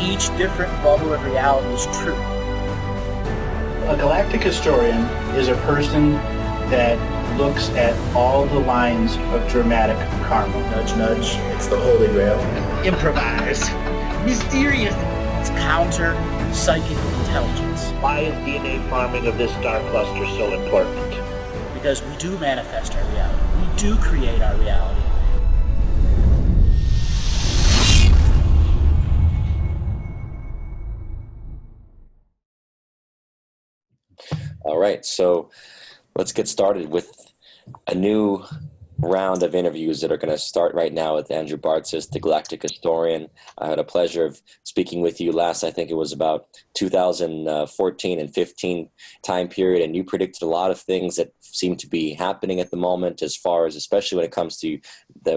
each different bubble of reality is true. A galactic historian is a person that looks at all the lines of dramatic karma. Nudge, nudge. It's the Holy Grail. Improvise. Mysterious. It's counter psychic intelligence. Why is DNA farming of this star cluster so important? Because we do manifest our reality. We do create our reality. All right, so let's get started with a new round of interviews that are going to start right now with Andrew Bartzis, the Galactic historian. I had a pleasure of speaking with you last, I think it was about 2014 and 15 time period, and you predicted a lot of things that seem to be happening at the moment, as far as, especially when it comes to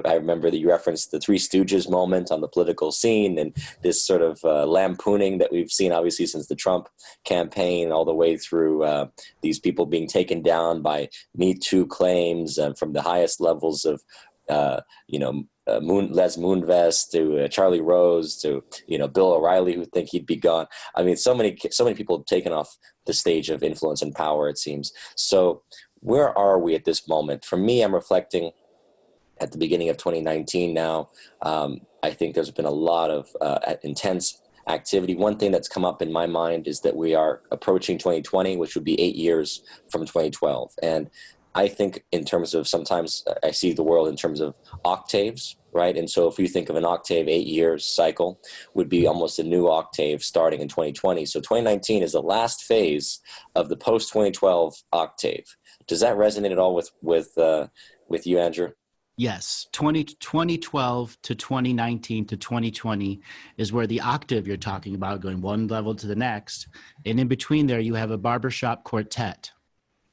I remember that you referenced the Three Stooges moment on the political scene, and this sort of lampooning that we've seen obviously since the Trump campaign, all the way through these people being taken down by Me Too claims from the highest levels of Les Moonves to Charlie Rose to Bill O'Reilly, who think he'd be gone. I mean, so many people have taken off the stage of influence and power, it seems. So where are we at this moment? For me, I'm reflecting at the beginning of 2019 now. I think there's been a lot of intense activity. One thing that's come up in my mind is that we are approaching 2020, which would be 8 years from 2012. And I think in terms of, sometimes I see the world in terms of octaves, right? And so if you think of an octave, 8 years cycle would be almost a new octave starting in 2020. So 2019 is the last phase of the post-2012 octave. Does that resonate at all with you, Andrew? Yes, 2012 to 2019 to 2020 is where the octave you're talking about, going one level to the next. And in between there, you have a barbershop quartet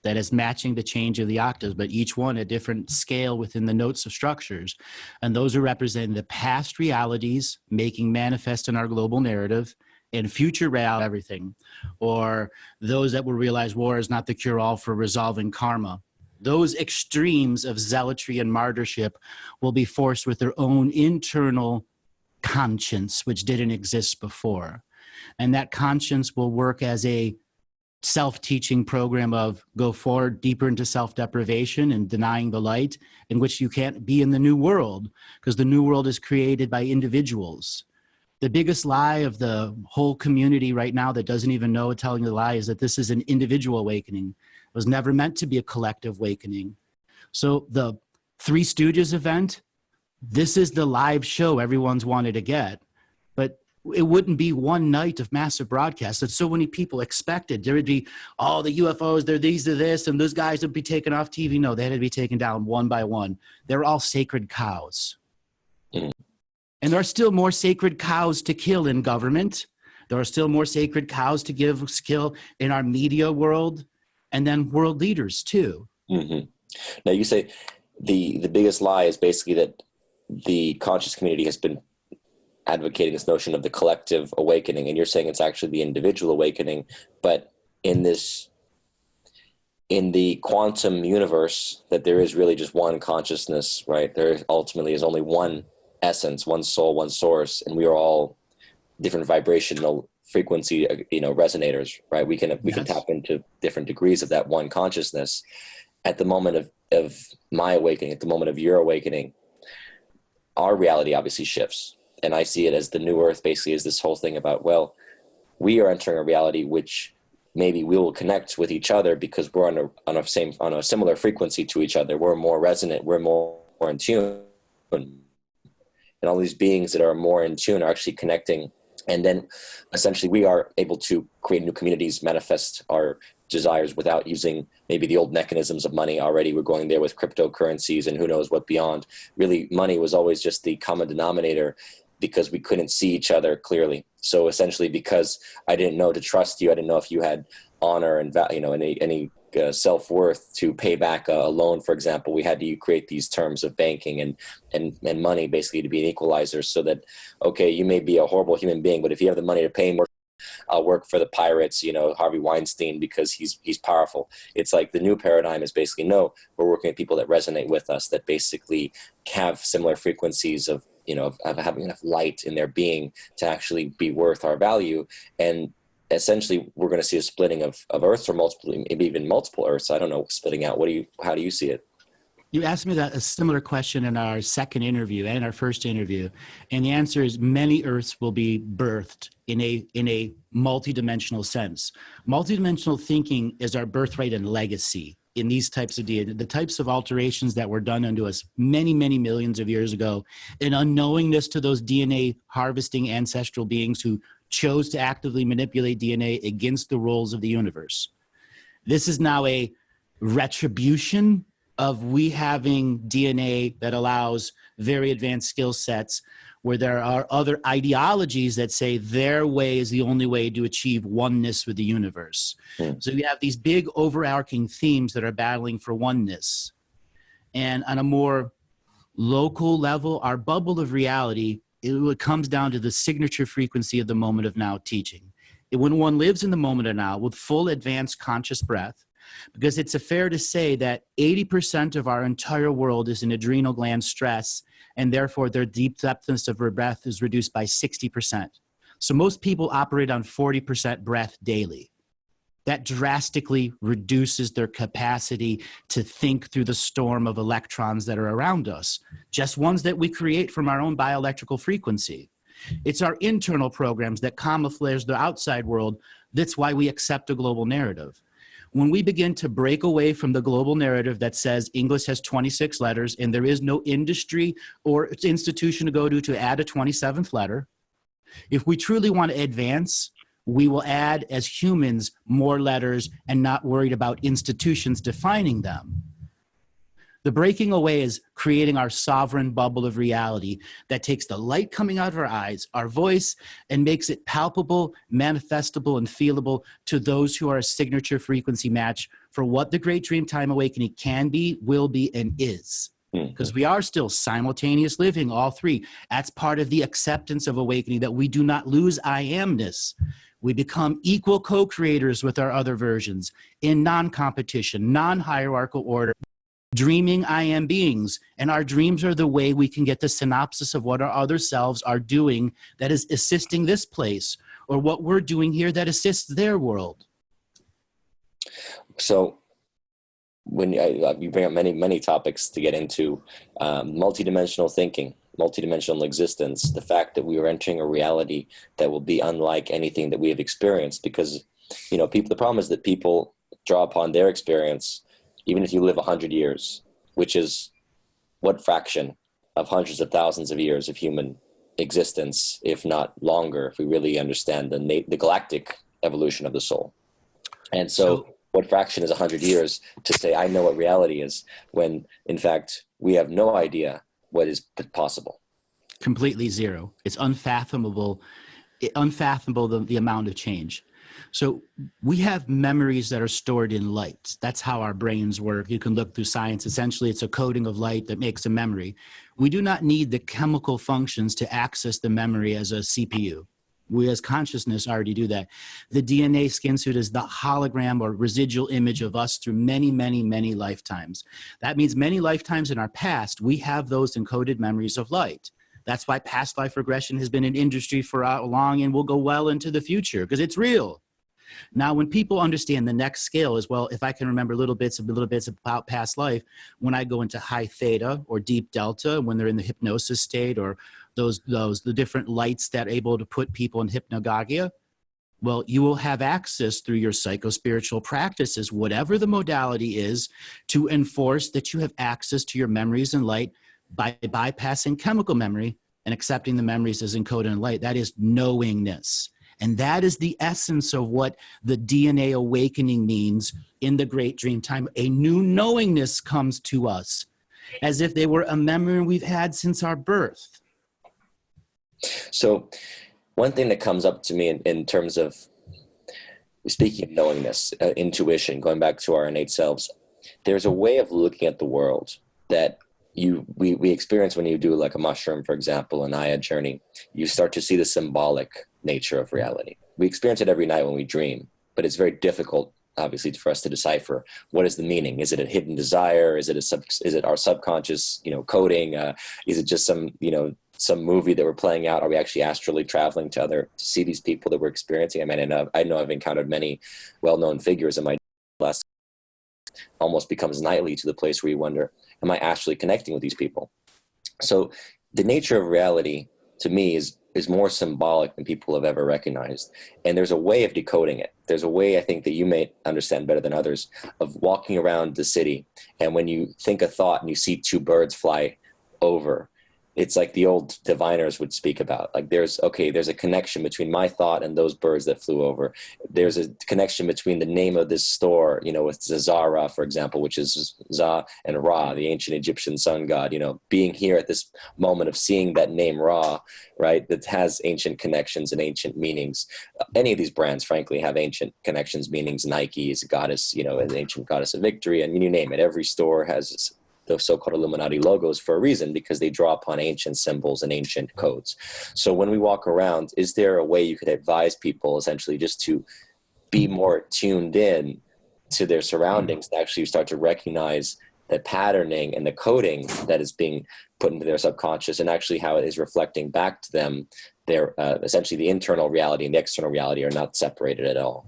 that is matching the change of the octaves, but each one a different scale within the notes of structures. And those are representing the past realities making manifest in our global narrative, and future reality, everything. Or those that will realize war is not the cure-all for resolving karma. Those extremes of zealotry and martyrship will be forced with their own internal conscience, which didn't exist before. And that conscience will work as a self-teaching program of go forward deeper into self-deprivation and denying the light, in which you can't be in the new world, because the new world is created by individuals. The biggest lie of the whole community right now that doesn't even know telling the lie is that this is an individual awakening. It was never meant to be a collective awakening. So the Three Stooges event, this is the live show everyone's wanted to get, but it wouldn't be one night of massive broadcast that so many people expected. There would be, oh, the UFOs, they're these, they're this, and those guys would be taken off TV. No, they had to be taken down one by one. They're all sacred cows. And there are still more sacred cows to kill in government. There are still more sacred cows to kill in our media world, and then world leaders too. Mm-hmm. Now you say the biggest lie is basically that the conscious community has been advocating this notion of the collective awakening, and you're saying it's actually the individual awakening. But in the quantum universe, that there is really just one consciousness, right? There ultimately is only one essence, one soul, one source, and we are all different vibrational frequency, resonators, right? We can tap into different degrees of that one consciousness. At the moment of my awakening, at the moment of your awakening, our reality obviously shifts. And I see it as the new earth basically is this whole thing about, well, we are entering a reality which maybe we will connect with each other because we're on a similar frequency to each other. We're more resonant, we're more in tune. And all these beings that are more in tune are actually connecting. And then essentially we are able to create new communities, manifest our desires without using maybe the old mechanisms of money already. We're going there with cryptocurrencies and who knows what beyond. Really, money was always just the common denominator because we couldn't see each other clearly. So essentially, because I didn't know to trust you, I didn't know if you had honor and any self-worth to pay back a loan, for example, we had to create these terms of banking and money basically to be an equalizer, so that, okay, you may be a horrible human being, but if you have the money to pay more I'll work for the pirates, Harvey Weinstein, because he's powerful. It's like the new paradigm is basically, no, we're working with people that resonate with us, that basically have similar frequencies of having enough light in their being to actually be worth our value. And essentially we're going to see a splitting of Earths, or multiple, maybe even multiple Earths. I don't know, splitting out. How do you see it? You asked me a similar question in our second interview and our first interview, and the answer is many Earths will be birthed in a multidimensional sense. Multidimensional thinking is our birthright and legacy in these types of DNA. The types of alterations that were done unto us many, many millions of years ago, an unknowingness to those DNA harvesting ancestral beings who chose to actively manipulate DNA against the roles of the universe. This is now a retribution of we having DNA that allows very advanced skill sets, where there are other ideologies that say their way is the only way to achieve oneness with the universe. So you have these big overarching themes that are battling for oneness. And on a more local level, our bubble of reality, it comes down to the signature frequency of the moment of now teaching. When one lives in the moment of now with full advanced conscious breath, because it's fair to say that 80% of our entire world is in adrenal gland stress, and therefore their deep depthness of breath is reduced by 60%. So most people operate on 40% breath daily. That drastically reduces their capacity to think through the storm of electrons that are around us, just ones that we create from our own bioelectrical frequency. It's our internal programs that camouflage the outside world. That's why we accept a global narrative. When we begin to break away from the global narrative that says English has 26 letters and there is no industry or institution to go to add a 27th letter, if we truly want to advance, we will add as humans more letters and not worried about institutions defining them. The breaking away is creating our sovereign bubble of reality that takes the light coming out of our eyes, our voice, and makes it palpable, manifestable, and feelable to those who are a signature frequency match for what the Great Dreamtime Awakening can be, will be, and is. Because we are still simultaneous living, all three. That's part of the acceptance of awakening, that we do not lose I amness. We become equal co-creators with our other versions in non-competition, non-hierarchical order. Dreaming I am beings, and our dreams are the way we can get the synopsis of what our other selves are doing that is assisting this place, or what we're doing here that assists their world. So when you bring up many topics to get into, multidimensional thinking, multidimensional existence, the fact that we are entering a reality that will be unlike anything that we have experienced, because the problem is that people draw upon their experience. Even if you live 100 years, which is what fraction of hundreds of thousands of years of human existence, if not longer, if we really understand the galactic evolution of the soul. And so what fraction is 100 years to say, I know what reality is, when in fact we have no idea what is possible? Completely zero. It's unfathomable, the amount of change. So we have memories that are stored in light. That's how our brains work. You can look through science. Essentially, it's a coding of light that makes a memory. We do not need the chemical functions to access the memory as a CPU. We as consciousness already do that. The DNA skin suit is the hologram or residual image of us through many, many, many lifetimes. That means many lifetimes in our past, we have those encoded memories of light. That's why past life regression has been an industry for long and will go well into the future, because it's real. Now, when people understand the next scale as well, if I can remember little bits about past life, when I go into high theta or deep delta, when they're in the hypnosis state, or the different lights that are able to put people in hypnagogia, well, you will have access through your psychospiritual practices, whatever the modality is, to enforce that you have access to your memories and light by bypassing chemical memory and accepting the memories as encoded in light. That is knowingness. And that is the essence of what the DNA awakening means in the Great Dream Time. A new knowingness comes to us as if they were a memory we've had since our birth. So one thing that comes up to me in terms of speaking of knowingness, intuition, going back to our innate selves, there's a way of looking at the world that we experience when you do like a mushroom, for example, an Aya journey. You start to see the symbolic nature of reality. we experience it every night when we dream, but it's very difficult, obviously, for us to decipher what is the meaning. Is it a hidden desire? Is it our subconscious, coding? Is it just some movie that we're playing out? Are we actually astrally traveling to see these people that we're experiencing? I mean, I know I've encountered many well-known figures in my last, almost becomes nightly, to the place where you wonder, am I actually connecting with these people? So the nature of reality, to me, is more symbolic than people have ever recognized. And there's a way of decoding it. There's a way, I think, that you may understand better than others, of walking around the city, and when you think a thought and you see two birds fly over, it's like the old diviners would speak about. Like there's a connection between my thought and those birds that flew over. There's a connection between the name of this store, with Zara, for example, which is Za and Ra, the ancient Egyptian sun god, being here at this moment of seeing that name Ra, right, that has ancient connections and ancient meanings. Any of these brands, frankly, have ancient connections, meanings. Nike is a goddess, an ancient goddess of victory, and you name it. Every store has the so-called Illuminati logos for a reason, because they draw upon ancient symbols and ancient codes. So when we walk around, is there a way you could advise people essentially just to be more tuned in to their surroundings, to actually start to recognize the patterning and the coding that is being put into their subconscious, and actually how it is reflecting back to them? Their essentially the internal reality and the external reality are not separated at all.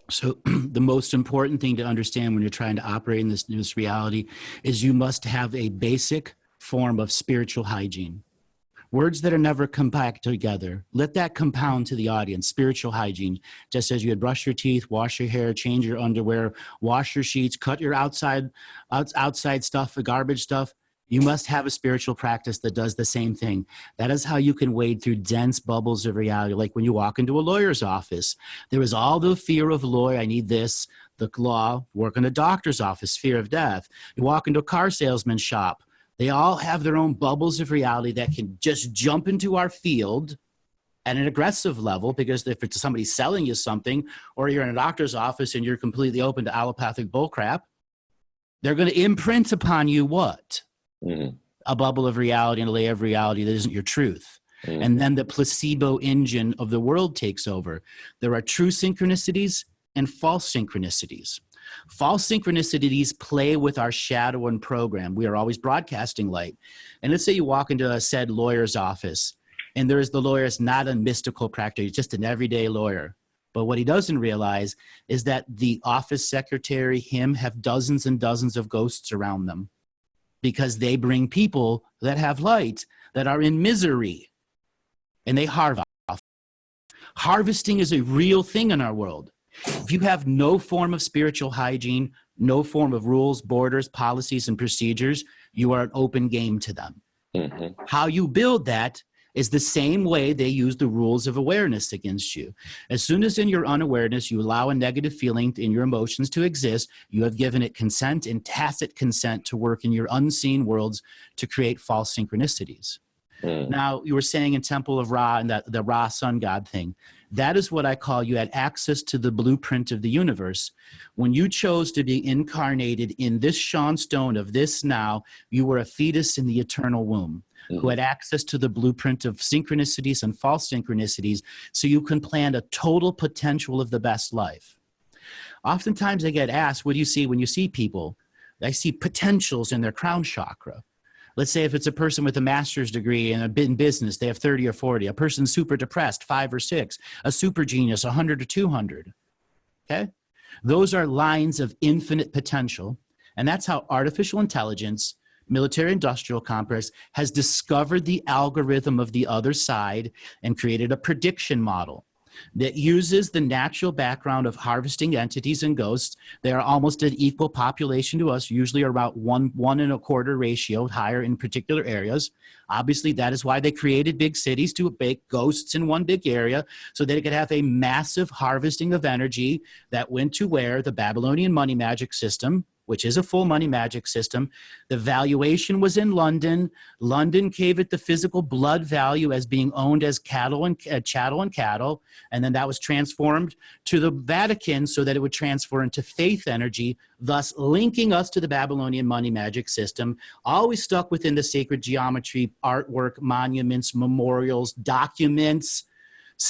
So the most important thing to understand when you're trying to operate in this reality is you must have a basic form of spiritual hygiene. Words that are never compact together. Let that compound to the audience. Spiritual hygiene. Just as you would brush your teeth, wash your hair, change your underwear, wash your sheets, cut your outside stuff, the garbage stuff. You must have a spiritual practice that does the same thing. That is how you can wade through dense bubbles of reality. Like when you walk into a lawyer's office, there is all the fear of lawyer, I need this, the law. Work in a doctor's office, fear of death. You walk into a car salesman's shop. They all have their own bubbles of reality that can just jump into our field at an aggressive level, because if it's somebody selling you something, or you're in a doctor's office and you're completely open to allopathic bullcrap, they're going to imprint upon you what? Mm-hmm. A bubble of reality and a layer of reality that isn't your truth. Mm-hmm. And then the placebo engine of the world takes over. There are true synchronicities and false synchronicities. False synchronicities play with our shadow and program. We are always broadcasting light. And let's say you walk into a said lawyer's office, and there's the lawyer is not a mystical practitioner, he's just an everyday lawyer. But what he doesn't realize is that the office secretary, him, have dozens and dozens of ghosts around them, because they bring people that have light that are in misery, and they harvest. Harvesting is a real thing in our world. If you have no form of spiritual hygiene, no form of rules, borders, policies, and procedures, you are an open game to them. Mm-hmm. How you build that is the same way they use the rules of awareness against you. As soon as in your unawareness you allow a negative feeling in your emotions to exist, you have given it consent and tacit consent to work in your unseen worlds to create false synchronicities. Now, you were saying in Temple of Ra and that the Ra sun god thing, that is what I call you had access to the blueprint of the universe. When you chose to be incarnated in this Sean Stone of this now, you were a fetus in the eternal womb. Who had access to the blueprint of synchronicities and false synchronicities, so you can plan a total potential of the best life. Oftentimes I get asked, what do you see when you see people? I see potentials in their crown chakra. Let's say if it's a person with a master's degree and in business, they have 30 or 40. A person super depressed, 5 or 6. A super genius, 100 or 200. Okay? Those are lines of infinite potential. And that's how artificial intelligence, military-industrial complex, has discovered the algorithm of the other side and created a prediction model that uses the natural background of harvesting entities and ghosts. They are almost an equal population to us, usually about 1.25 ratio, higher in particular areas. Obviously, that is why they created big cities, to bake ghosts in one big area, so that it could have a massive harvesting of energy that went to where the Babylonian money magic system, which is a full money magic system. The valuation was in London. London gave it the physical blood value as being owned as cattle and chattel and cattle. And then that was transformed to the Vatican so that it would transfer into faith energy, thus linking us to the Babylonian money magic system, always stuck within the sacred geometry, artwork, monuments, memorials, documents,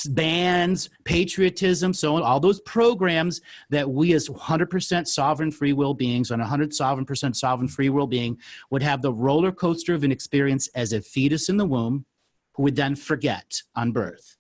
bands, patriotism, so on, all those programs that we as 100% sovereign free will beings and 100% sovereign free will being would have the roller coaster of an experience as a fetus in the womb who would then forget on birth.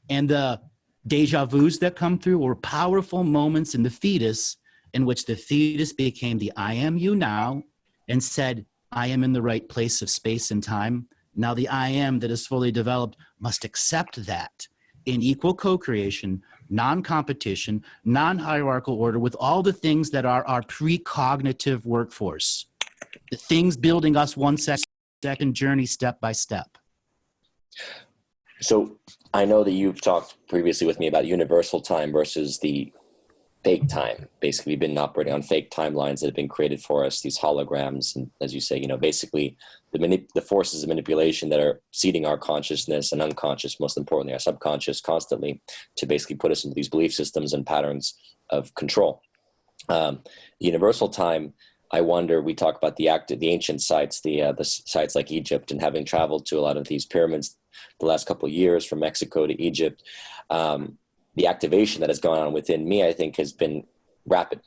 And the deja vus that come through were powerful moments in the fetus in which the fetus became the I am you now and said, I am in the right place of space and time. Now the I am that is fully developed must accept that in equal co-creation, non-competition, non-hierarchical order with all the things that are our precognitive workforce, the things building us one second journey step by step. So I know that you've talked previously with me about universal time versus the fake time. Basically, we've been operating on fake timelines that have been created for us, these holograms. And as you say, you know, basically the forces of manipulation that are seeding our consciousness and unconscious, most importantly, our subconscious constantly to basically put us into these belief systems and patterns of control. Universal time, I wonder, we talk about the ancient sites, the sites like Egypt, and having traveled to a lot of these pyramids the last couple of years from Mexico to Egypt, the activation that has gone on within me, I think, has been rapid.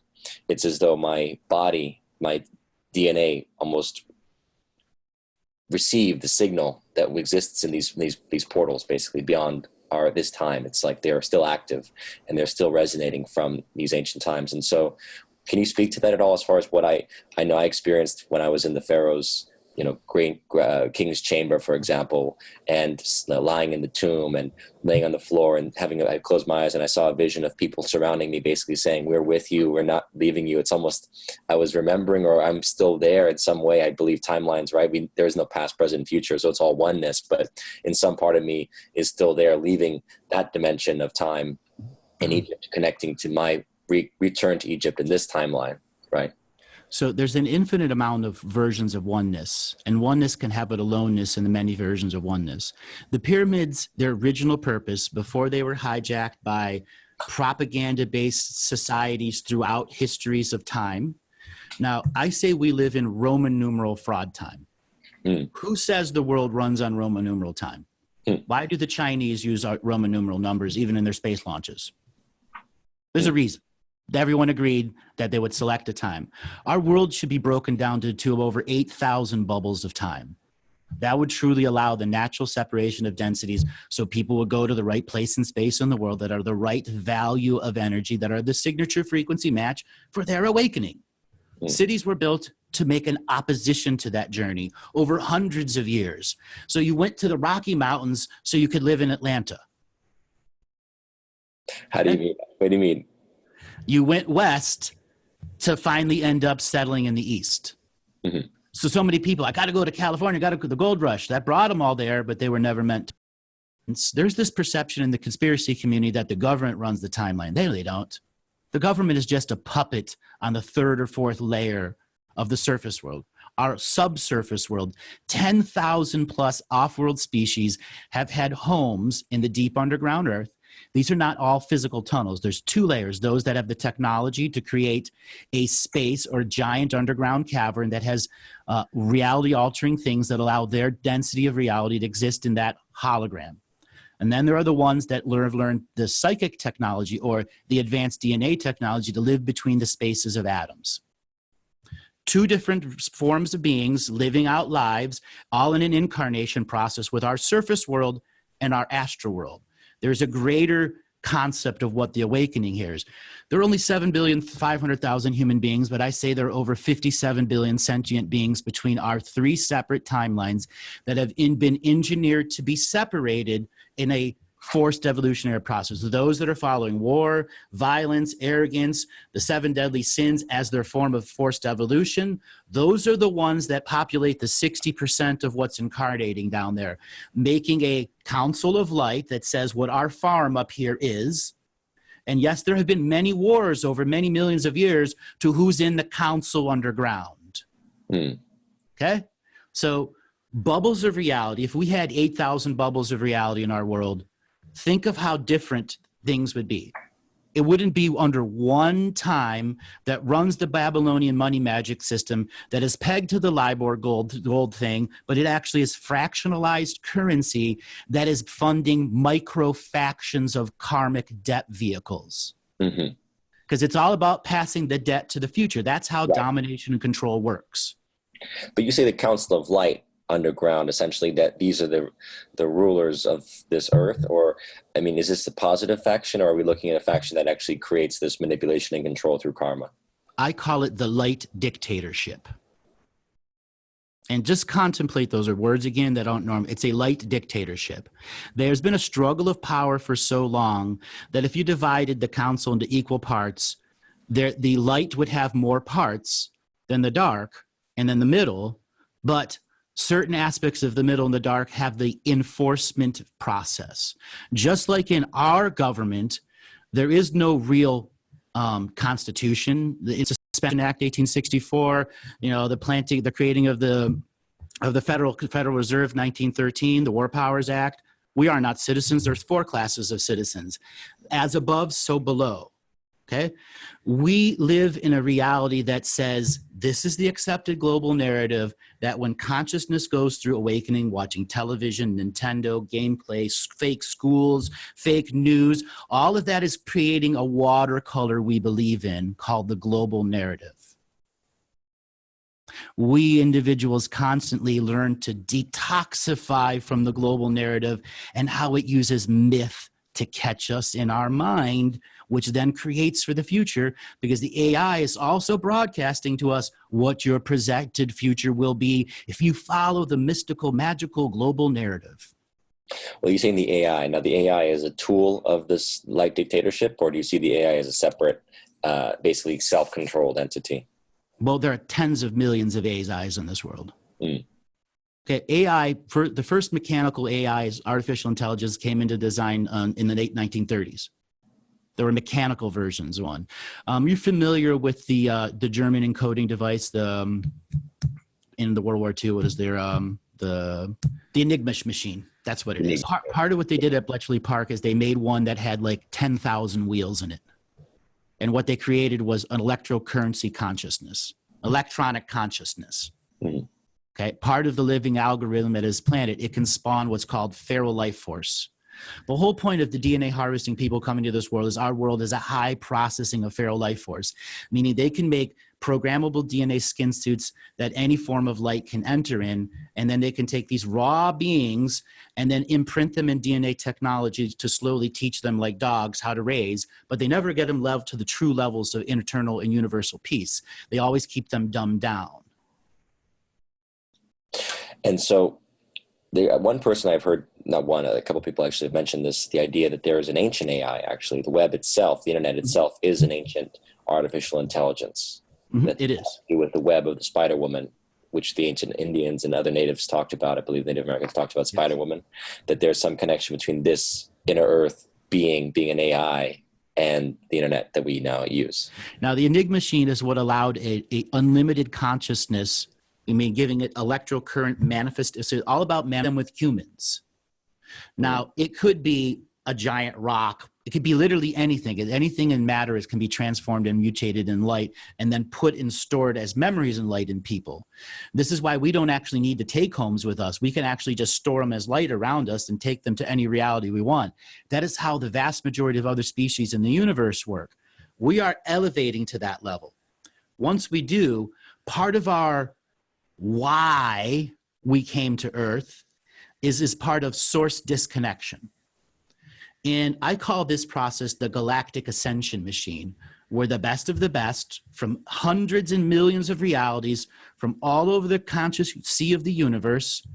It's as though my body, my DNA almost received the signal that exists in these portals, basically beyond this time. It's like they're still active and they're still resonating from these ancient times. And so can you speak to that at all as far as what I know I experienced when I was in the Pharaoh's, you know, great king's chamber, for example, and lying in the tomb and laying on the floor and I closed my eyes and I saw a vision of people surrounding me, basically saying, we're with you, we're not leaving you. It's almost, I was remembering, or I'm still there in some way. I believe timelines, right? There is no past, present, future, so it's all oneness, but in some part of me is still there, leaving that dimension of time in Egypt, connecting to my return to Egypt in this timeline, right? So there's an infinite amount of versions of oneness, and oneness can have an aloneness in the many versions of oneness. The pyramids, their original purpose, before they were hijacked by propaganda-based societies throughout histories of time. Now, I say we live in Roman numeral fraud time. Who says the world runs on Roman numeral time? Why do the Chinese use Roman numeral numbers even in their space launches? There's a reason. Everyone agreed that they would select a time. Our world should be broken down to over 8,000 bubbles of time. That would truly allow the natural separation of densities so people would go to the right place in space in the world that are the right value of energy, that are the signature frequency match for their awakening. Cities were built to make an opposition to that journey over hundreds of years. So you went to the Rocky Mountains so you could live in Atlanta. How do you mean? What do you mean? You went west to finally end up settling in the east. So many people, I got to go to California, got to go to the gold rush. That brought them all there, but they were never meant to. There's this perception in the conspiracy community that the government runs the timeline. They really don't. The government is just a puppet on the third or fourth layer of the surface world. Our subsurface world, 10,000 plus off-world species have had homes in the deep underground earth. These are not all physical tunnels. There's two layers, those that have the technology to create a space or giant underground cavern that has reality-altering things that allow their density of reality to exist in that hologram. And then there are the ones that learn the psychic technology or the advanced DNA technology to live between the spaces of atoms. Two different forms of beings living out lives, all in an incarnation process with our surface world and our astral world. There's a greater concept of what the awakening here is. There are only 7,500,000 human beings, but I say there are over 57 billion sentient beings between our three separate timelines that have been engineered to be separated in a forced evolutionary process. Those that are following war, violence, arrogance, the 7 deadly sins as their form of forced evolution, those are the ones that populate the 60% of what's incarnating down there, making a council of light that says what our farm up here is. And yes, there have been many wars over many millions of years to who's in the council underground. Okay? So bubbles of reality, if we had 8,000 bubbles of reality in our world, think of how different things would be. It wouldn't be under one time that runs the Babylonian money magic system that is pegged to the LIBOR gold thing, but it actually is fractionalized currency that is funding micro factions of karmic debt vehicles. Because it's all about passing the debt to the future. That's how domination and control works. But you say the Council of Light underground, essentially, that these are the rulers of this earth? Or, I mean, is this a positive faction, or are we looking at a faction that actually creates this manipulation and control through karma? I call it the light dictatorship. And just contemplate those words again that aren't normal. It's a light dictatorship. There's been a struggle of power for so long that if you divided the council into equal parts, the light would have more parts than the dark and then the middle, but certain aspects of the middle and the dark have the enforcement process. Just like in our government, there is no real constitution. It's a Suspension Act 1864, the creating of the Federal Reserve 1913, the War Powers Act. We are not citizens. There's 4 classes of citizens. As above, so below. Okay? We live in a reality that says this is the accepted global narrative, that when consciousness goes through awakening, watching television, Nintendo, gameplay, fake schools, fake news, all of that is creating a watercolor we believe in called the global narrative. We individuals constantly learn to detoxify from the global narrative and how it uses myth to catch us in our mind, which then creates for the future, because the AI is also broadcasting to us what your projected future will be if you follow the mystical, magical global narrative. Well, you're saying the AI. Now, the AI is a tool of this light dictatorship, or do you see the AI as a separate, basically self-controlled entity? Well, there are tens of millions of AIs in this world. Okay, AI, for the first mechanical AIs, artificial intelligence, came into design in the late 1930s. There were mechanical versions. You're familiar with the German encoding device, in the World War II, what is there? The Enigma machine. That's what it is. Part of what they did at Bletchley Park is they made one that had like 10,000 wheels in it. And what they created was an electrocurrency consciousness, electronic consciousness. Okay, part of the living algorithm that is planted, it can spawn what's called feral life force. The whole point of the DNA harvesting people coming to this world is our world is a high processing of feral life force, meaning they can make programmable DNA skin suits that any form of light can enter in, and then they can take these raw beings and then imprint them in DNA technology to slowly teach them, like dogs, how to raise, but they never get them leveled to the true levels of internal and universal peace. They always keep them dumbed down. And so one person I've heard, not one, a couple people actually have mentioned this, the idea that there is an ancient AI, actually. The web itself, the internet itself, is an ancient artificial intelligence. It is. To do with the web of the Spider Woman, which the ancient Indians and other natives talked about. I believe Native Americans talked about Spider Woman, that there's some connection between this inner earth being an AI and the internet that we now use. Now, the Enigma machine is what allowed a unlimited consciousness. I mean, giving it electrocurrent manifest. It's all about them with humans. Now, it could be a giant rock. It could be literally anything. Anything in matter can be transformed and mutated in light and then put and stored as memories in light in people. This is why we don't actually need to take homes with us. We can actually just store them as light around us and take them to any reality we want. That is how the vast majority of other species in the universe work. We are elevating to that level. Once we do, part of our why we came to Earth is part of source disconnection. And I call this process the Galactic Ascension Machine, where the best of the best from hundreds and millions of realities from all over the conscious sea of the universe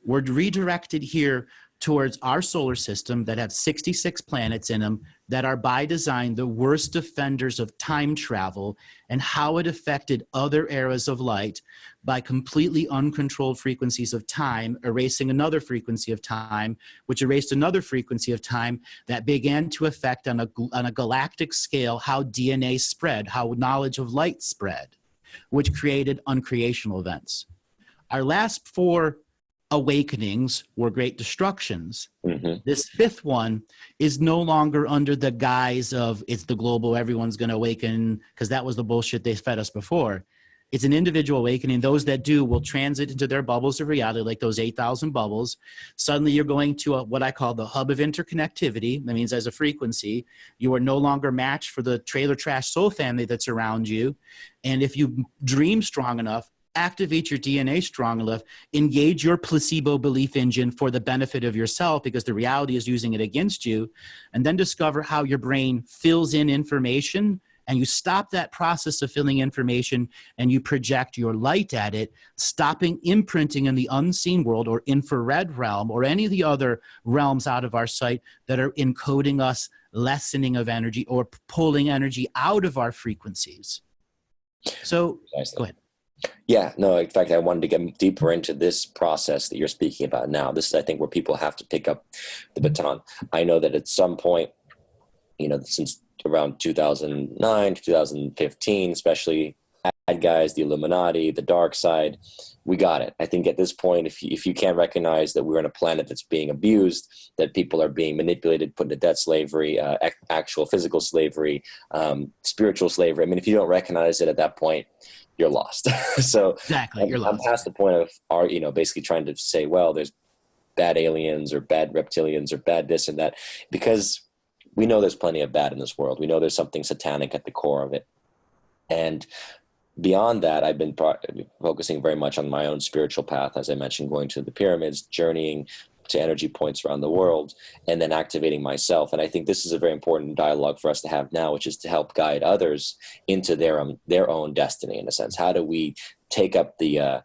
were redirected here towards our solar system that have 66 planets in them that are by design the worst offenders of time travel and how it affected other eras of light by completely uncontrolled frequencies of time, erasing another frequency of time, which erased another frequency of time that began to affect on a galactic scale how DNA spread, how knowledge of light spread, which created uncreational events. Our last 4 awakenings were great destructions. Mm-hmm. This fifth one is no longer under the guise of it's the global, everyone's going to awaken, because that was the bullshit they fed us before. It's an individual awakening. Those that do will transit into their bubbles of reality, like those 8,000 bubbles. Suddenly you're going to what I call the hub of interconnectivity. That means as a frequency, you are no longer matched for the trailer trash soul family that's around you. And if you dream strong enough, activate your DNA strong enough, engage your placebo belief engine for the benefit of yourself, because the reality is using it against you, and then discover how your brain fills in information, and you stop that process of filling information and you project your light at it, stopping imprinting in the unseen world or infrared realm or any of the other realms out of our sight that are encoding us, lessening of energy or pulling energy out of our frequencies. So go ahead. Yeah, no, in fact, I wanted to get deeper into this process that you're speaking about now. This is, I think, where people have to pick up the baton. I know that at some point, since around 2009 to 2015, especially bad guys, the Illuminati, the dark side, we got it. I think at this point, if you can't recognize that we're on a planet that's being abused, that people are being manipulated, put into debt slavery, actual physical slavery, spiritual slavery. I mean, if you don't recognize it at that point, you're lost. So exactly, you're lost. I'm past the point of basically trying to say, well, there's bad aliens or bad reptilians or bad this and that, because we know there's plenty of bad in this world. We know there's something satanic at the core of it. And beyond that, I've been focusing very much on my own spiritual path, as I mentioned, going to the pyramids, journeying to energy points around the world, and then activating myself. And I think this is a very important dialogue for us to have now, which is to help guide others into their own destiny, in a sense. How do we take up the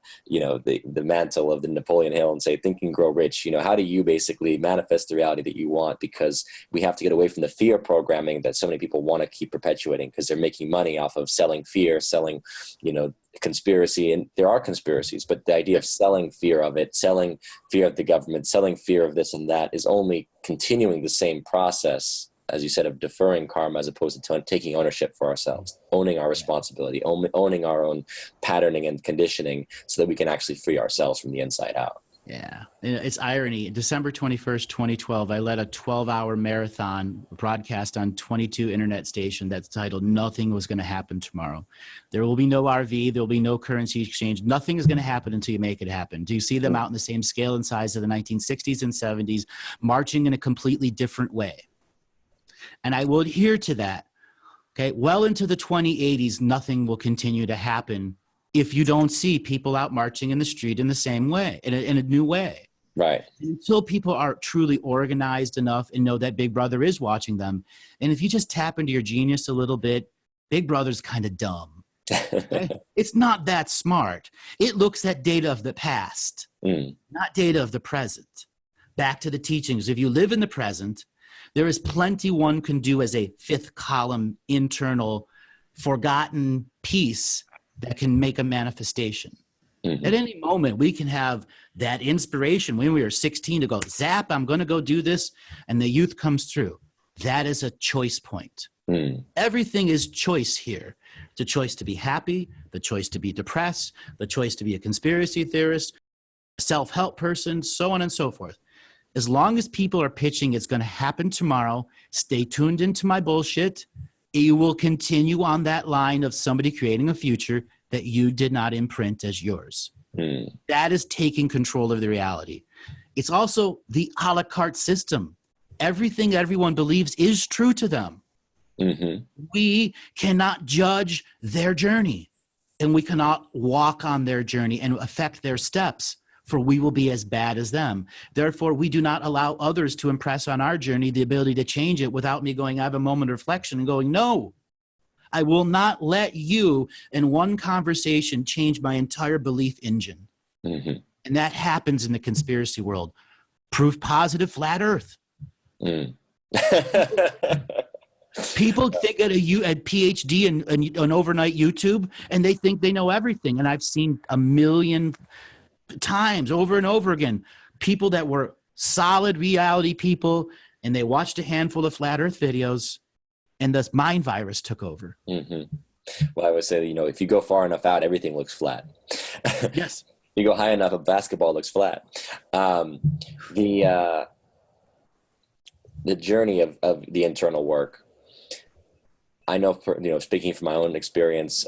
mantle of the Napoleon Hill and say, think and grow rich? How do you basically manifest the reality that you want? Because we have to get away from the fear programming that so many people want to keep perpetuating, because they're making money off of selling fear, selling, conspiracy. And there are conspiracies, but the idea of selling fear of it, selling fear of the government, selling fear of this and that is only continuing the same process, as you said, of deferring karma as opposed to taking ownership for ourselves, owning our responsibility, owning our own patterning and conditioning, so that we can actually free ourselves from the inside out. Yeah, it's irony. December 21st, 2012, I led a 12-hour marathon broadcast on 22 internet station that's titled "Nothing Was Going to Happen Tomorrow." There will be no RV. There will be no currency exchange. Nothing is going to happen until you make it happen. Do you see them out in the same scale and size of the 1960s and 70s, marching in a completely different way? And I will adhere to that. Okay, well into the 2080s, nothing will continue to happen if you don't see people out marching in the street in the same way, in a new way. Right. Until people are truly organized enough and know that Big Brother is watching them. And if you just tap into your genius a little bit, Big Brother's kind of dumb. Okay? It's not that smart. It looks at data of the past, not data of the present. Back to the teachings. If you live in the present, there is plenty one can do as a fifth column internal forgotten piece that can make a manifestation. Mm-hmm. At any moment, we can have that inspiration when we were 16 to go, zap, I'm going to go do this. And the youth comes through. That is a choice point. Everything is choice here. The choice to be happy, the choice to be depressed, the choice to be a conspiracy theorist, a self-help person, so on and so forth. As long as people are pitching it's going to happen tomorrow, stay tuned into my bullshit. You will continue on that line of somebody creating a future that you did not imprint as yours. That is taking control of the reality. It's also the a la carte system. Everything everyone believes is true to them. Mm-hmm. We cannot judge their journey, and we cannot walk on their journey and affect their steps, for we will be as bad as them. Therefore, we do not allow others to impress on our journey the ability to change it without me going, I have a moment of reflection and going, no, I will not let you in one conversation change my entire belief engine. Mm-hmm. And that happens in the conspiracy world. Proof positive, flat earth. People think at PhD and an overnight YouTube, and they think they know everything. And I've seen a million times over and over again, people that were solid reality people, and they watched a handful of flat earth videos, and this mind virus took over. Mm-hmm. Well, I would say, if you go far enough out, everything looks flat. Yes. You go high enough, a basketball looks flat. The journey of the internal work. I know, speaking from my own experience,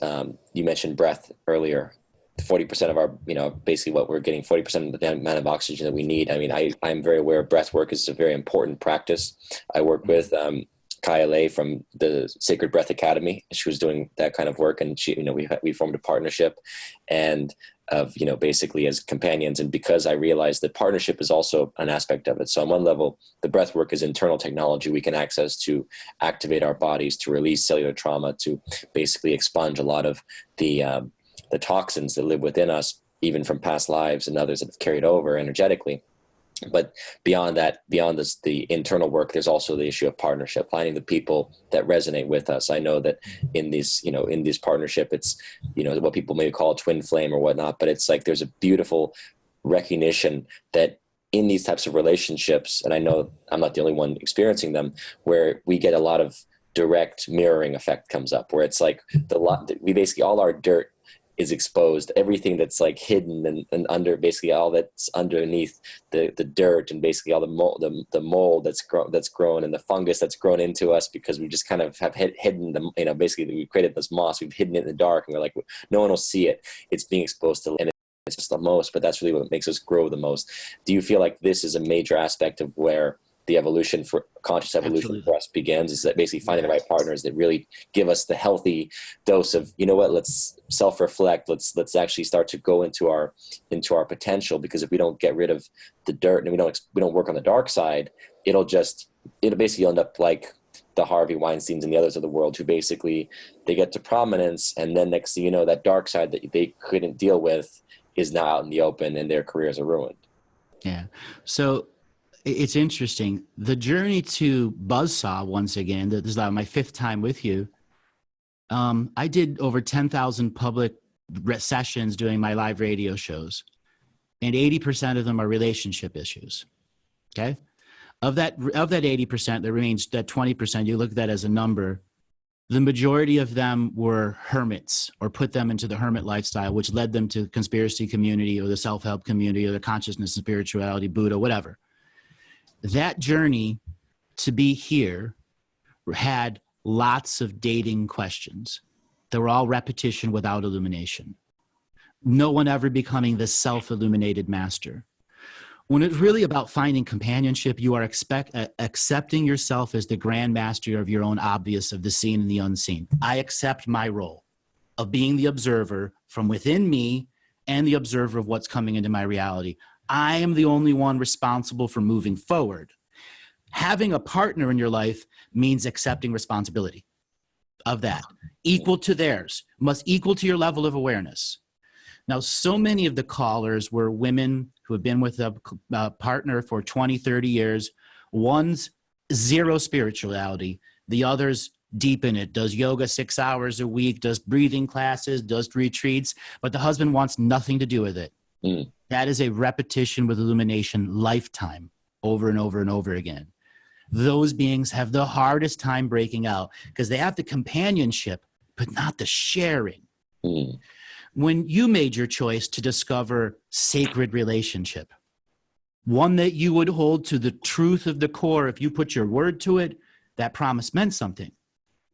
you mentioned breath earlier. 40% of our, basically what we're getting, 40% of the amount of oxygen that we need. I mean, I'm very aware breath work is a very important practice. I work with Kaya Lay from the Sacred Breath Academy. She was doing that kind of work, and she, we formed a partnership and of, basically as companions. And because I realized that partnership is also an aspect of it. So on one level, the breath work is internal technology we can access to activate our bodies, to release cellular trauma, to basically expunge a lot of the toxins that live within us, even from past lives and others that have carried over energetically. But beyond that, beyond this, the internal work, there's also the issue of partnership, finding the people that resonate with us. I know that in this partnership, it's, what people may call twin flame or whatnot, but it's like, there's a beautiful recognition that in these types of relationships, and I know I'm not the only one experiencing them, where we get a lot of direct mirroring effect comes up, where it's like we basically, all our dirt is exposed, everything that's like hidden and under, basically all that's underneath the dirt, and basically all the mold that's grown and the fungus that's grown into us, because we just kind of have hidden them, basically we created this moss, we've hidden it in the dark, and we're like, no one will see it. It's being exposed to, and it's just the most, but that's really what makes us grow the most. Do you feel like this is a major aspect of where the evolution for conscious evolution Absolutely. for us begins, is that basically finding the right partners that really give us the healthy dose of, let's self-reflect, let's actually start to go into our potential, because if we don't get rid of the dirt and we don't work on the dark side, it'll basically end up like the Harvey Weinsteins and the others of the world, who basically they get to prominence, and then next thing you know, that dark side that they couldn't deal with is now out in the open and their careers are ruined. Yeah. So it's interesting. The journey to Buzzsaw, once again, this is my 5th time with you. I did over 10,000 public sessions doing my live radio shows, and 80% of them are relationship issues. Okay. Of that 80%, there remains that 20%, you look at that as a number. The majority of them were hermits, or put them into the hermit lifestyle, which led them to the conspiracy community or the self-help community or the consciousness and spirituality, Buddha, whatever. That journey to be here had lots of dating questions. They were all repetition without illumination. No one ever becoming the self-illuminated master. When it's really about finding companionship, you are accepting yourself as the grand master of your own obvious, of the seen and the unseen. I accept my role of being the observer from within me and the observer of what's coming into my reality. I am the only one responsible for moving forward. Having a partner in your life means accepting responsibility of that, equal to theirs, must equal to your level of awareness. Now, so many of the callers were women who have been with a partner for 20, 30 years. One's zero spirituality. The other's deep in it, does yoga 6 hours a week, does breathing classes, does retreats, but the husband wants nothing to do with it. That is a repetition with illumination lifetime, over and over and over again. Those beings have the hardest time breaking out because they have the companionship, but not the sharing. When you made your choice to discover sacred relationship, one that you would hold to the truth of the core, if you put your word to it, that promise meant something.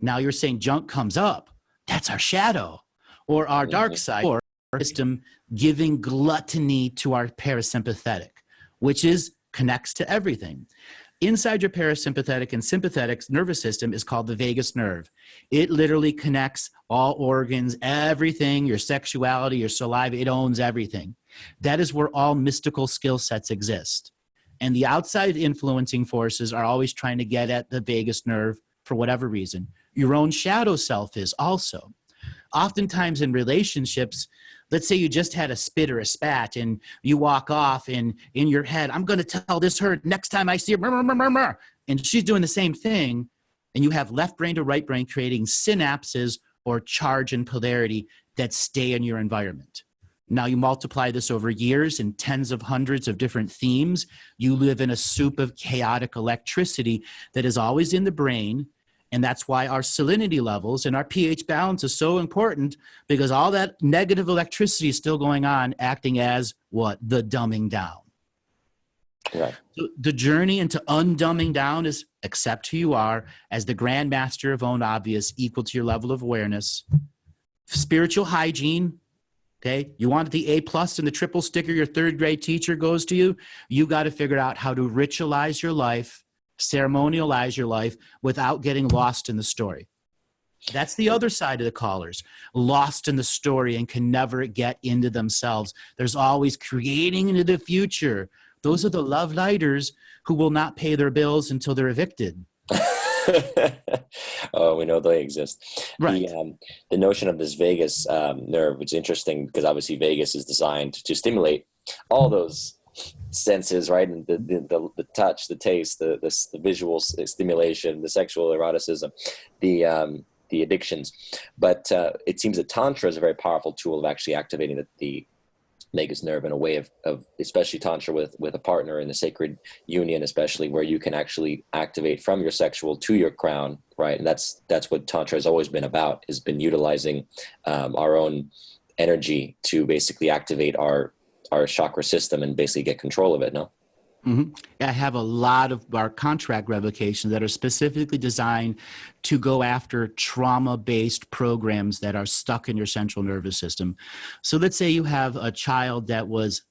Now you're saying junk comes up. That's our shadow or our dark side, or system giving gluttony to our parasympathetic, which connects to everything. Inside your parasympathetic and sympathetic nervous system is called the vagus nerve. It literally connects all organs, everything, your sexuality, your saliva, it owns everything. That is where all mystical skill sets exist. And the outside influencing forces are always trying to get at the vagus nerve for whatever reason. Your own shadow self is also. Oftentimes in relationships, let's say you just had a spit or a spat and you walk off and in your head, I'm going to tell this her next time I see her, and she's doing the same thing. And you have left brain to right brain creating synapses or charge and polarity that stay in your environment. Now you multiply this over years and tens of hundreds of different themes. You live in a soup of chaotic electricity that is always in the brain. And that's why our salinity levels and our pH balance is so important, because all that negative electricity is still going on, acting as what? The dumbing down. Right. So the journey into undumbing down is accept who you are as the grand master of own obvious, equal to your level of awareness. Spiritual hygiene. Okay, you wanted the A+ and the triple sticker your third grade teacher goes to you. You got to figure out how to ritualize your life, ceremonialize your life without getting lost in the story. That's the other side of the callers, lost in the story and can never get into themselves. There's always creating into the future. Those are the love lighters who will not pay their bills until they're evicted. Oh, we know they exist. Right. The notion of this vagus nerve is interesting because obviously vagus is designed to stimulate all those senses, right? And the touch, the taste, the visual stimulation, the sexual eroticism, the addictions. But it seems that Tantra is a very powerful tool of actually activating the vagus nerve in a way of especially Tantra with a partner in a sacred union, especially where you can actually activate from your sexual to your crown, right? And that's what Tantra has always been about, has been utilizing our own energy to basically activate our chakra system and basically get control of it, no? Mm-hmm. I have a lot of our contract revocations that are specifically designed to go after trauma-based programs that are stuck in your central nervous system. So let's say you have a child that was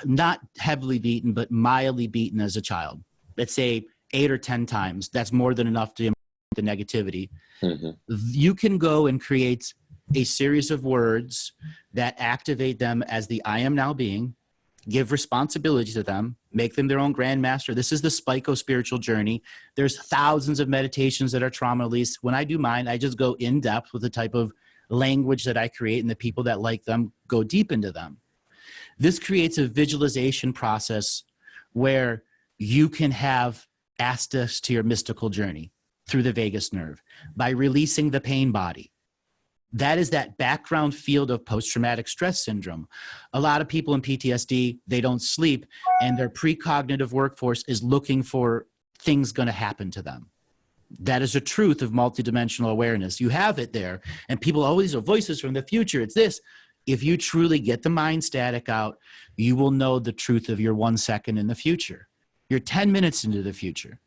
not heavily beaten, but mildly beaten as a child. Let's say 8 or 10 times. That's more than enough to the negativity. Mm-hmm. You can go and create a series of words that activate them as the I am now being, give responsibility to them, make them their own grandmaster. This is the Spico spiritual journey. There's thousands of meditations that are trauma release. When I do mine, I just go in depth with the type of language that I create, and the people that like them go deep into them. This creates a visualization process where you can have access to your mystical journey through the vagus nerve by releasing the pain body. That is that background field of post-traumatic stress syndrome. A lot of people in PTSD, they don't sleep, and their precognitive workforce is looking for things going to happen to them. That is a truth of multidimensional awareness. You have it there, and people always have voices from the future. It's this. If you truly get the mind static out, you will know the truth of your 1 second in the future. You're 10 minutes into the future.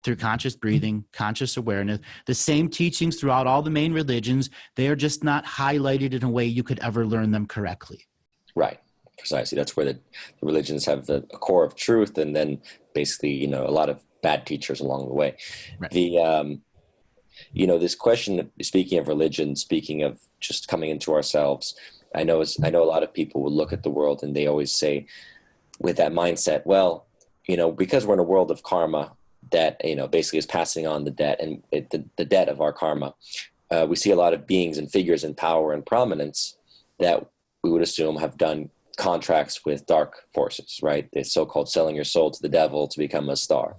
Through conscious breathing, conscious awareness, the same teachings throughout all the main religions, they are just not highlighted in a way you could ever learn them correctly. Right, precisely. That's where the religions have a core of truth, and then basically, a lot of bad teachers along the way. Right. This question, speaking of religion, speaking of just coming into ourselves, I know a lot of people will look at the world and they always say with that mindset, well, because we're in a world of karma, that basically is passing on the debt and the debt of our karma. We see a lot of beings and figures in power and prominence that we would assume have done contracts with dark forces, right? The so-called selling your soul to the devil to become a star,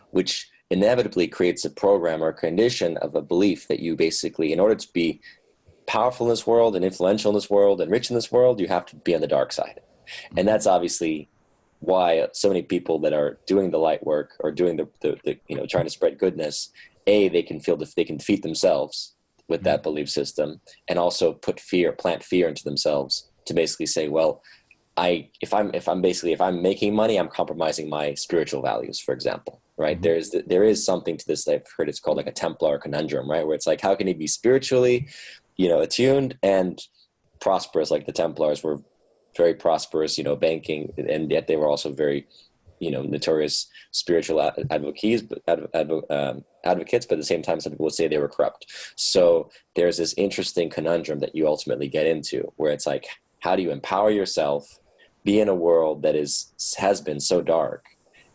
which inevitably creates a program or a condition of a belief that you basically, in order to be powerful in this world and influential in this world and rich in this world, you have to be on the dark side. And that's obviously why so many people that are doing the light work or doing the trying to spread goodness, they can feel they can defeat themselves with that belief system, and also plant fear into themselves to basically say, well, if I'm making money, I'm compromising my spiritual values, for example, right? There is something to this that I've heard, it's called like a Templar conundrum, right? Where it's like, how can he be spiritually, attuned and prosperous? Like the Templars were very prosperous, banking, and yet they were also very, notorious spiritual advocates, but at the same time, some people would say they were corrupt. So there's this interesting conundrum that you ultimately get into, where it's like, how do you empower yourself, be in a world that has been so dark,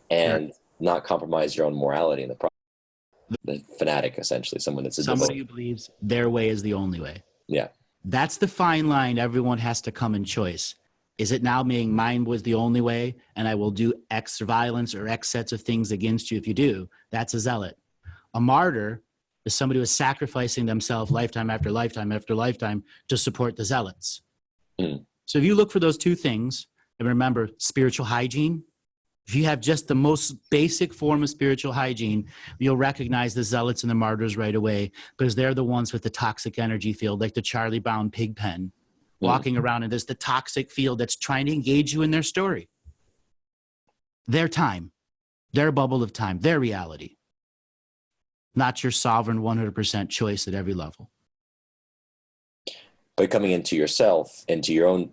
and not compromise your own morality in the process? The fanatic, essentially, someone that's somebody who believes their way is the only way. Yeah, that's the fine line everyone has to come in choice. Is it now being mine was the only way, and I will do X violence or X sets of things against you if you do? That's a zealot. A martyr is somebody who is sacrificing themselves lifetime after lifetime after lifetime to support the zealots. So if you look for those two things, and remember spiritual hygiene, If you have just the most basic form of spiritual hygiene, you'll recognize the zealots and the martyrs right away, because they're the ones with the toxic energy field, like the Charlie Brown pig pen, walking around in this, the toxic field that's trying to engage you in their story. Their time, their bubble of time, their reality. Not your sovereign 100% choice at every level. But coming into yourself, into your own,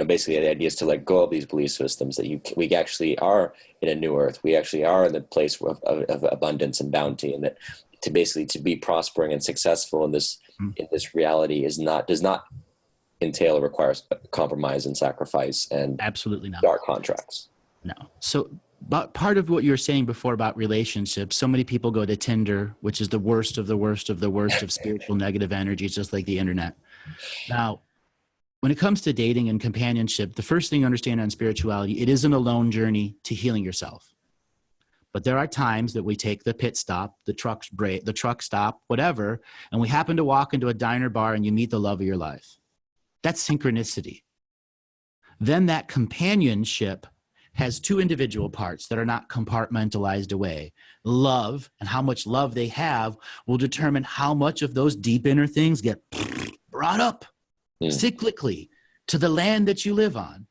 basically the idea is to let go of these belief systems that we actually are in a new earth. We actually are in the place of abundance and bounty, and that to be prospering and successful in this reality does not entail or requires compromise and sacrifice and absolutely not dark contracts. No. So, but part of what you were saying before about relationships, so many people go to Tinder, which is the worst of the worst of the worst of spiritual negative energy, just like the internet. Now, when it comes to dating and companionship, the first thing you understand on spirituality, it isn't a lone journey to healing yourself. But there are times that we take the pit stop, the truck stop, whatever, and we happen to walk into a diner bar and you meet the love of your life. That's synchronicity. Then that companionship has two individual parts that are not compartmentalized away. Love, and how much love they have will determine how much of those deep inner things get brought up cyclically to the land that you live on.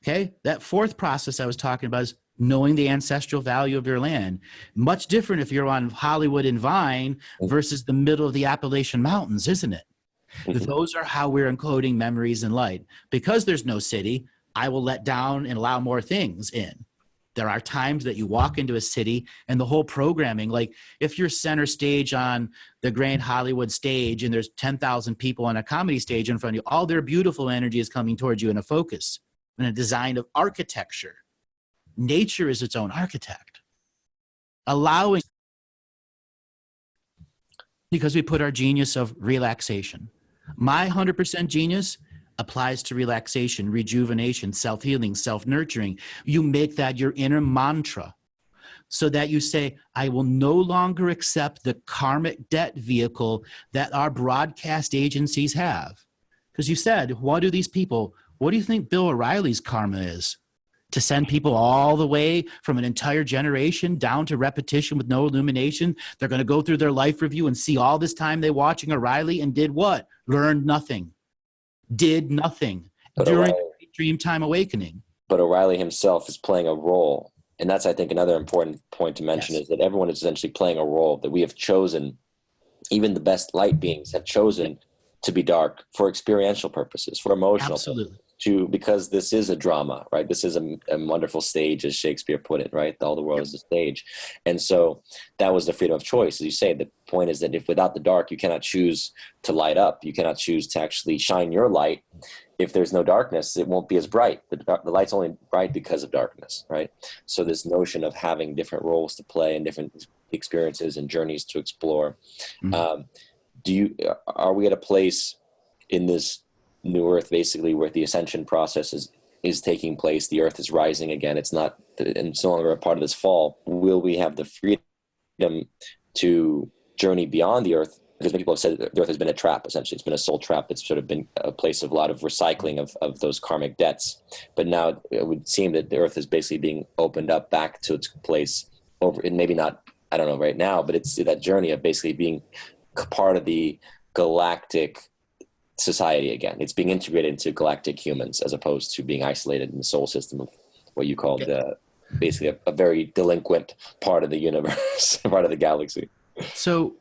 Okay? That fourth process I was talking about is knowing the ancestral value of your land. Much different if you're on Hollywood and Vine versus the middle of the Appalachian Mountains, isn't it? Those are how we're encoding memories and light. Because there's no city, I will let down and allow more things in. There are times that you walk into a city and the whole programming, like if you're center stage on the Grand Hollywood stage and there's 10,000 people on a comedy stage in front of you, all their beautiful energy is coming towards you in a focus, in a design of architecture. Nature is its own architect. Allowing, because we put our genius of relaxation. My 100% genius applies to relaxation, rejuvenation, self-healing, self-nurturing. You make that your inner mantra so that you say, I will no longer accept the karmic debt vehicle that our broadcast agencies have. Because you said, what do you think Bill O'Reilly's karma is? To send people all the way from an entire generation down to repetition with no illumination. They're going to go through their life review and see all this time they watching O'Reilly and did what? Learned nothing. Did nothing during Dreamtime Awakening. But O'Reilly himself is playing a role. And that's, I think, another important point to mention is that everyone is essentially playing a role that we have chosen. Even the best light beings have chosen to be dark for experiential purposes, for emotional Absolutely. Because this is a drama, right? This is a wonderful stage, as Shakespeare put it, right? All the world is a stage. And so that was the freedom of choice. As you say, the point is that if without the dark, you cannot choose to light up. You cannot choose to actually shine your light. If there's no darkness, it won't be as bright. The light's only bright because of darkness, right? So this notion of having different roles to play and different experiences and journeys to explore. Are we at a place in this new earth basically where the ascension process is taking place? The earth is rising again. It's no longer a part of this fall. Will we have the freedom to journey beyond the earth? Because many people have said that the earth has been a trap, essentially. It's been a soul trap. It's sort of been a place of a lot of recycling of those karmic debts. But now it would seem that the earth is basically being opened up back to its place over, and maybe not, I don't know right now, but it's that journey of basically being part of the galactic society again. It's being integrated into galactic humans as opposed to being isolated in the soul system of what you called basically a very delinquent part of the universe, part of the galaxy. So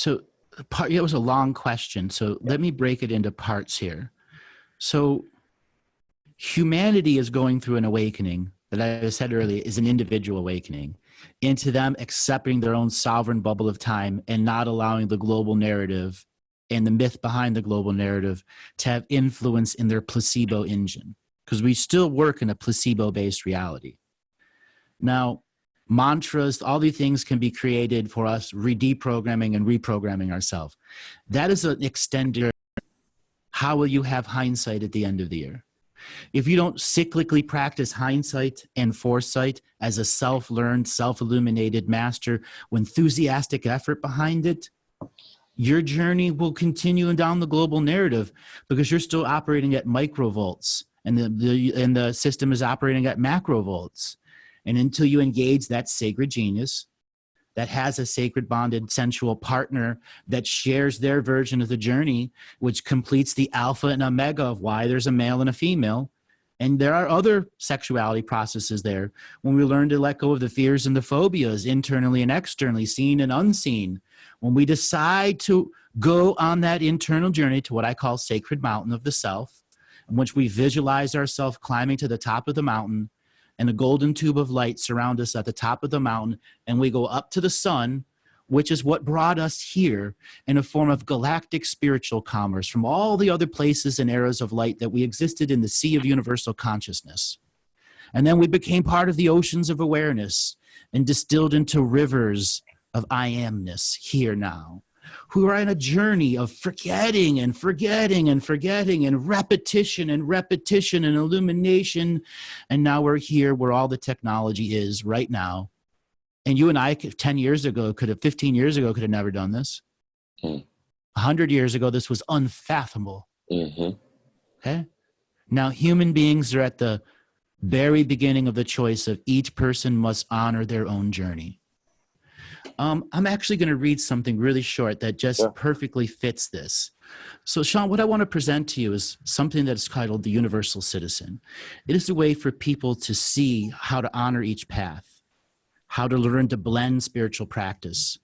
it was a long question. So let me break it into parts here. So humanity is going through an awakening that I said earlier is an individual awakening into them accepting their own sovereign bubble of time and not allowing the global narrative and the myth behind the global narrative to have influence in their placebo engine, because we still work in a placebo-based reality. Now, mantras, all these things can be created for us, deprogramming and reprogramming ourselves. That is an extended. How will you have hindsight at the end of the year? If you don't cyclically practice hindsight and foresight as a self-learned, self-illuminated master with enthusiastic effort behind it, your journey will continue down the global narrative because you're still operating at microvolts and the system is operating at macrovolts. And until you engage that sacred genius that has a sacred bonded sensual partner that shares their version of the journey, which completes the alpha and omega of why there's a male and a female. And there are other sexuality processes there. When we learn to let go of the fears and the phobias internally and externally, seen and unseen, when we decide to go on that internal journey to what I call sacred mountain of the self, in which we visualize ourselves climbing to the top of the mountain, and a golden tube of light surround us at the top of the mountain, and we go up to the sun, which is what brought us here in a form of galactic spiritual commerce from all the other places and eras of light that we existed in the sea of universal consciousness. And then we became part of the oceans of awareness and distilled into rivers of I amness here now, who are on a journey of forgetting and forgetting and forgetting and repetition and repetition and illumination. And now we're here where all the technology is right now. And you and I, 10 years ago, 15 years ago, could have never done this. 100 years ago, this was unfathomable. Okay? Now, human beings are at the very beginning of the choice of each person must honor their own journey. I'm actually going to read something really short that just perfectly fits this. So, Sean, what I want to present to you is something that's titled the Universal Citizen. It is a way for people to see how to honor each path, how to learn to blend spiritual practice,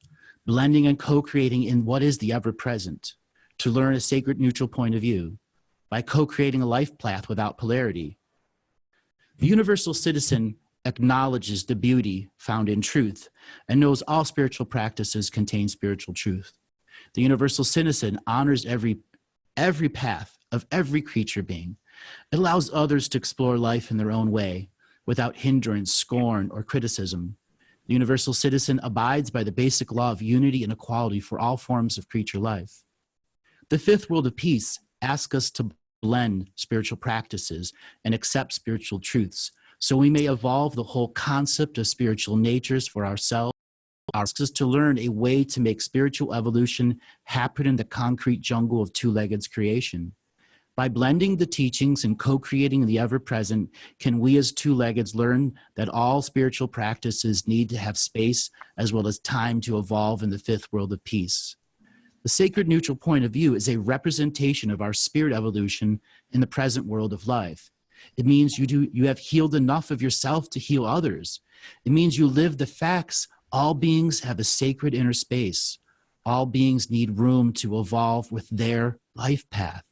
blending and co-creating in what is the ever-present, to learn a sacred neutral point of view, by co-creating a life path without polarity. The Universal Citizen acknowledges the beauty found in truth and knows all spiritual practices contain spiritual truth. The Universal Citizen honors every path of every creature being. It allows others to explore life in their own way without hindrance, scorn, or criticism. The Universal Citizen abides by the basic law of unity and equality for all forms of creature life. The fifth world of peace asks us to blend spiritual practices and accept spiritual truths so we may evolve the whole concept of spiritual natures for ourselves. Asks us to learn a way to make spiritual evolution happen in the concrete jungle of two-legged creation. By blending the teachings and co-creating the ever-present, can we as two-leggeds learn that all spiritual practices need to have space as well as time to evolve in the fifth world of peace. The sacred neutral point of view is a representation of our spirit evolution in the present world of life. It means you have healed enough of yourself to heal others. It means you live the facts. All beings have a sacred inner space. All beings need room to evolve with their life path.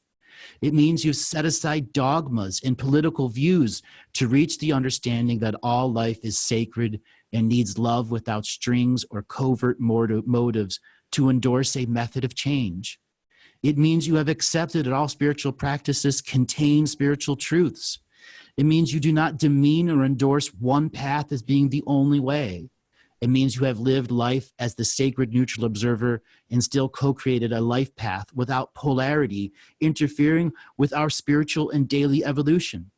It means you set aside dogmas and political views to reach the understanding that all life is sacred and needs love without strings or covert motives to endorse a method of change. It means you have accepted that all spiritual practices contain spiritual truths. It means you do not demean or endorse one path as being the only way. It means you have lived life as the sacred neutral observer and still co-created a life path without polarity interfering with our spiritual and daily evolution.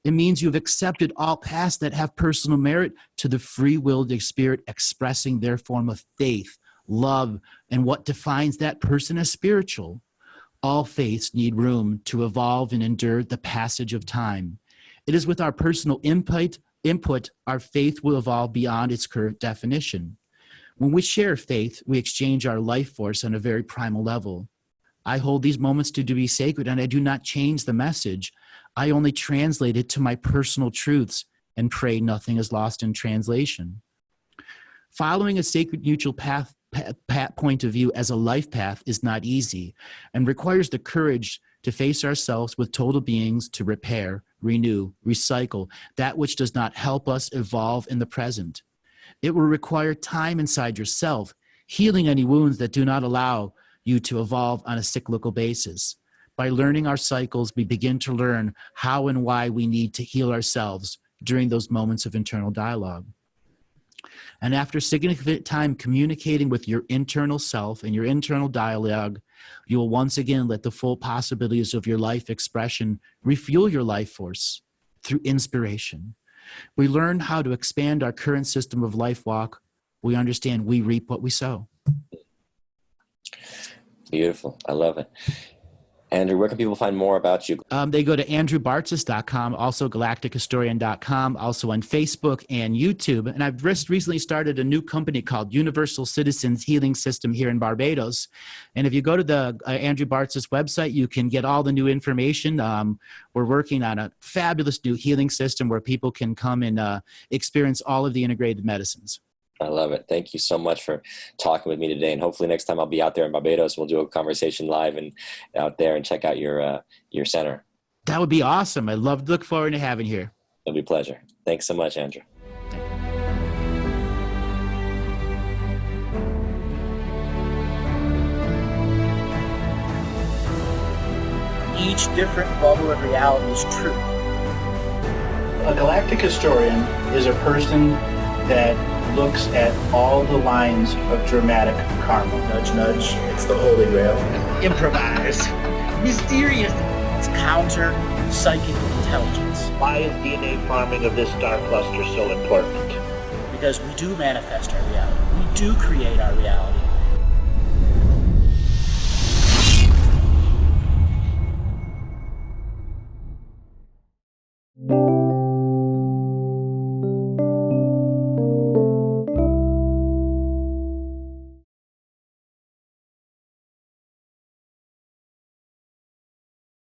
It means you've accepted all paths that have personal merit to the free-willed spirit expressing their form of faith, love, and what defines that person as spiritual. All faiths need room to evolve and endure the passage of time. It is with our personal input, our faith will evolve beyond its current definition. When we share faith, we exchange our life force on a very primal level. I hold these moments to be sacred, and I do not change the message. I only translate it to my personal truths and pray nothing is lost in translation. Following a sacred neutral path point of view as a life path is not easy and requires the courage to face ourselves with total beings to repair, renew, recycle that which does not help us evolve in the present. It will require time inside yourself, healing any wounds that do not allow you to evolve on a cyclical basis. By learning our cycles, we begin to learn how and why we need to heal ourselves during those moments of internal dialogue. And after significant time communicating with your internal self and your internal dialogue, you will once again let the full possibilities of your life expression refuel your life force through inspiration. We learn how to expand our current system of life walk. We understand we reap what we sow. Beautiful. I love it. Andrew, where can people find more about you? They go to andrewbartzis.com, also galactichistorian.com, also on Facebook and YouTube. And I've just recently started a new company called Universal Citizens Healing System here in Barbados. And if you go to the Andrew Bartzis website, you can get all the new information. We're working on a fabulous new healing system where people can come and experience all of the integrated medicines. I love it. Thank you so much for talking with me today. And hopefully next time I'll be out there in Barbados. We'll do a conversation live and out there and check out your center. That would be awesome. I look forward to having you here. It'll be a pleasure. Thanks so much, Andrew. Each different bubble of reality is true. A galactic historian is a person that looks at all the lines of dramatic karma. Nudge, nudge. It's the Holy Grail. Improvise. Mysterious. It's counter psychic intelligence. Why is DNA farming of this star cluster so important? Because we do manifest our reality. We do create our reality.